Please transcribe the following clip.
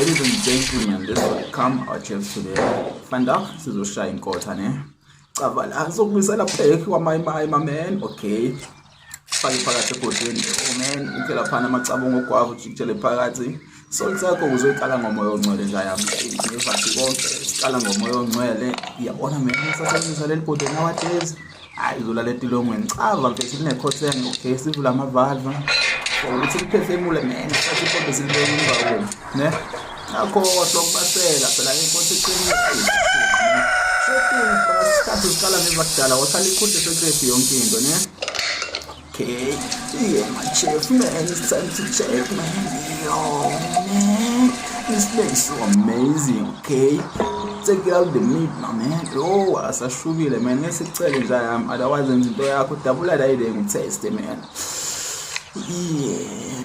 Ladies and gentlemen, this will come our chef today. Fandak sizoshaya inkotha ne. Cava la sokubisela pheki kwamayimayi man. Okay. Fake phakathi ebhodweni. Oh man, uphela phana amacabungo ogwava ujikele phakathi. Salt yakho uzoyiqala ngomoya ongcwele njayami. Ngivathi konke siqala ngomoya ongcwele. Iyabona mina sasebenzisa leli bhodwe nowadays. Hayi izolala etilongweni. Cava mfethu kunekhotheni. Okay, sivula amavalve. Ukuthi kuphefemule mina sathi kodwa silibeka ngawo ne nakho lokubasela phela inkonzo eqinile sokuthi siqala ngevakudala wasala ikhuthe secret yonke into ne okay yeah my chef man it's time to check man yo man this place is so amazing okay take out the meat my man oh asashubile man ngesicele nje yami otherwise into yakho dabula la ile ngiteste man yeah